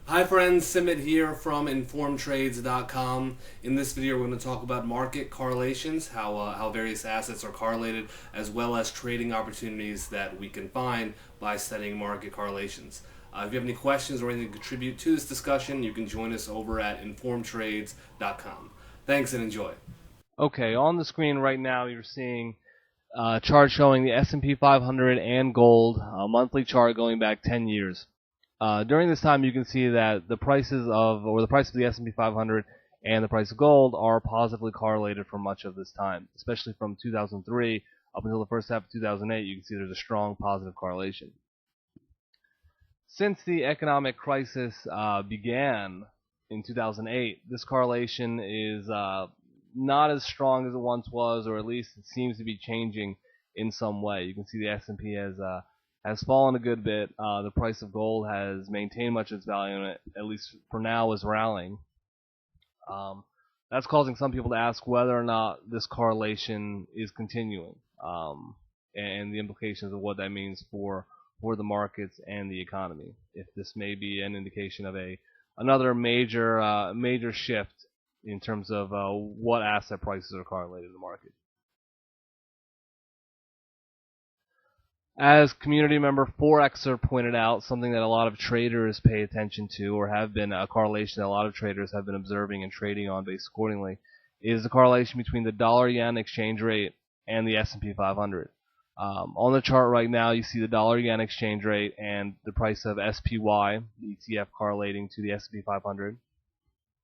Hi friends, Simit here from informedtrades.com. In this video we're going to talk about market correlations, how various assets are correlated, as well as trading opportunities that we can find by studying market correlations. If you have any questions or anything to contribute to this discussion, you can join us over at informedtrades.com. Thanks and enjoy. Okay, on the screen right now you're seeing a chart showing the S&P 500 and gold, a monthly chart going back 10 years. During this time, you can see that the price of the S&P 500 and the price of gold are positively correlated for much of this time, especially from 2003 up until the first half of 2008. You can see there's a strong positive correlation. Since the economic crisis began in 2008, this correlation is not as strong as it once was, or at least it seems to be changing in some way. You can see the S&P has fallen a good bit. The price of gold has maintained much of its value, and it, at least for now, is rallying. That's causing some people to ask whether or not this correlation is continuing, and the implications of what that means for the markets and the economy. If this may be an indication of another major shift in terms of what asset prices are correlated in the market. As community member Forexer pointed out, something that a lot of traders pay attention to, or have been a correlation that a lot of traders have been observing and trading on based accordingly, is the correlation between the dollar-yen exchange rate and the S&P 500. On the chart right now, you see the dollar-yen exchange rate and the price of SPY, the ETF, correlating to the S&P 500.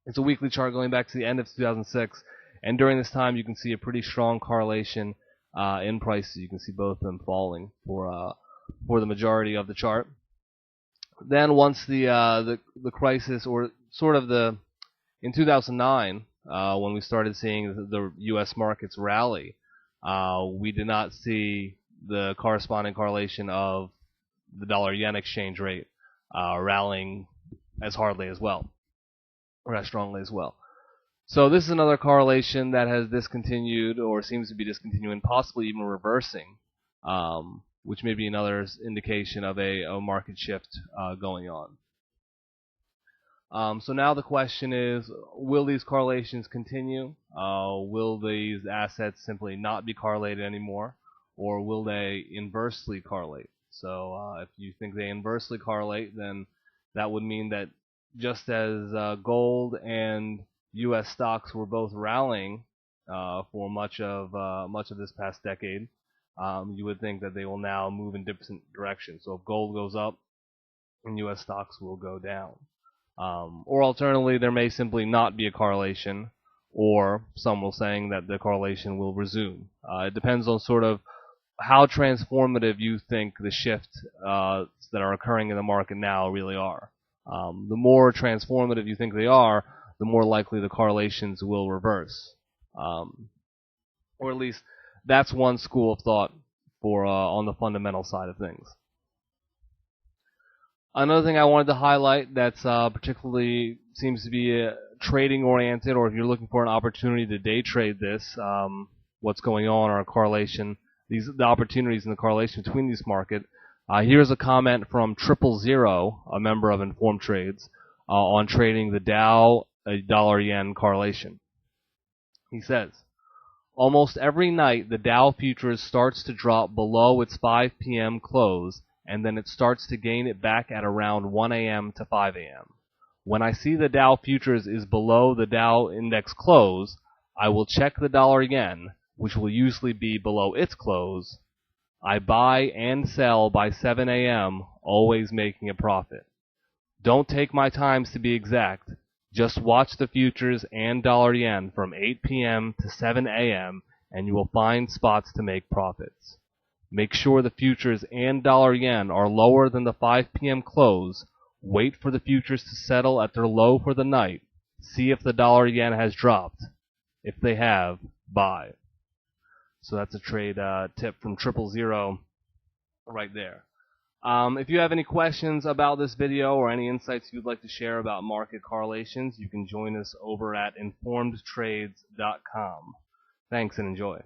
It's a weekly chart going back to the end of 2006, and during this time, you can see a pretty strong correlation in prices. You can see both of them falling for the majority of the chart. Then once the crisis, or sort of in 2009, when we started seeing the U.S. markets rally, we did not see the corresponding correlation of the dollar-yen exchange rate rallying as hardly as well, or as strongly as well. So this is another correlation that has discontinued, or seems to be discontinuing, possibly even reversing, which may be another indication of a market shift going on. So now the question is, will these correlations continue? Will these assets simply not be correlated anymore, or will they inversely correlate? So if you think they inversely correlate, then that would mean that just as gold and U.S. stocks were both rallying for much of this past decade, you would think that they will now move in different directions. So if gold goes up, and U.S. stocks will go down. Or alternatively, there may simply not be a correlation, or some will saying that the correlation will resume. It depends on sort of how transformative you think the shifts that are occurring in the market now really are. The more transformative you think they are, the more likely the correlations will reverse. Or at least that's one school of thought for on the fundamental side of things. Another thing I wanted to highlight that's particularly seems to be trading oriented, or if you're looking for an opportunity to day trade this, what's going on, or a correlation, the opportunities in the correlation between these markets. Here's a comment from 000, a member of Informed Trades, on trading the Dow dollar-yen correlation. He says, almost every night the Dow futures starts to drop below its 5 p.m. close, and then it starts to gain it back at around 1 a.m. to 5 a.m. When I see the Dow futures is below the Dow index close, I will check the dollar-yen, which will usually be below its close. I buy and sell by 7 a.m., always making a profit. Don't take my times to be exact. Just watch the futures and dollar-yen from 8 p.m. to 7 a.m., and you will find spots to make profits. Make sure the futures and dollar-yen are lower than the 5 p.m. close. Wait for the futures to settle at their low for the night. See if the dollar-yen has dropped. If they have, buy. So that's a trade tip from 000 right there. If you have any questions about this video or any insights you'd like to share about market correlations, you can join us over at informedtrades.com. Thanks and enjoy.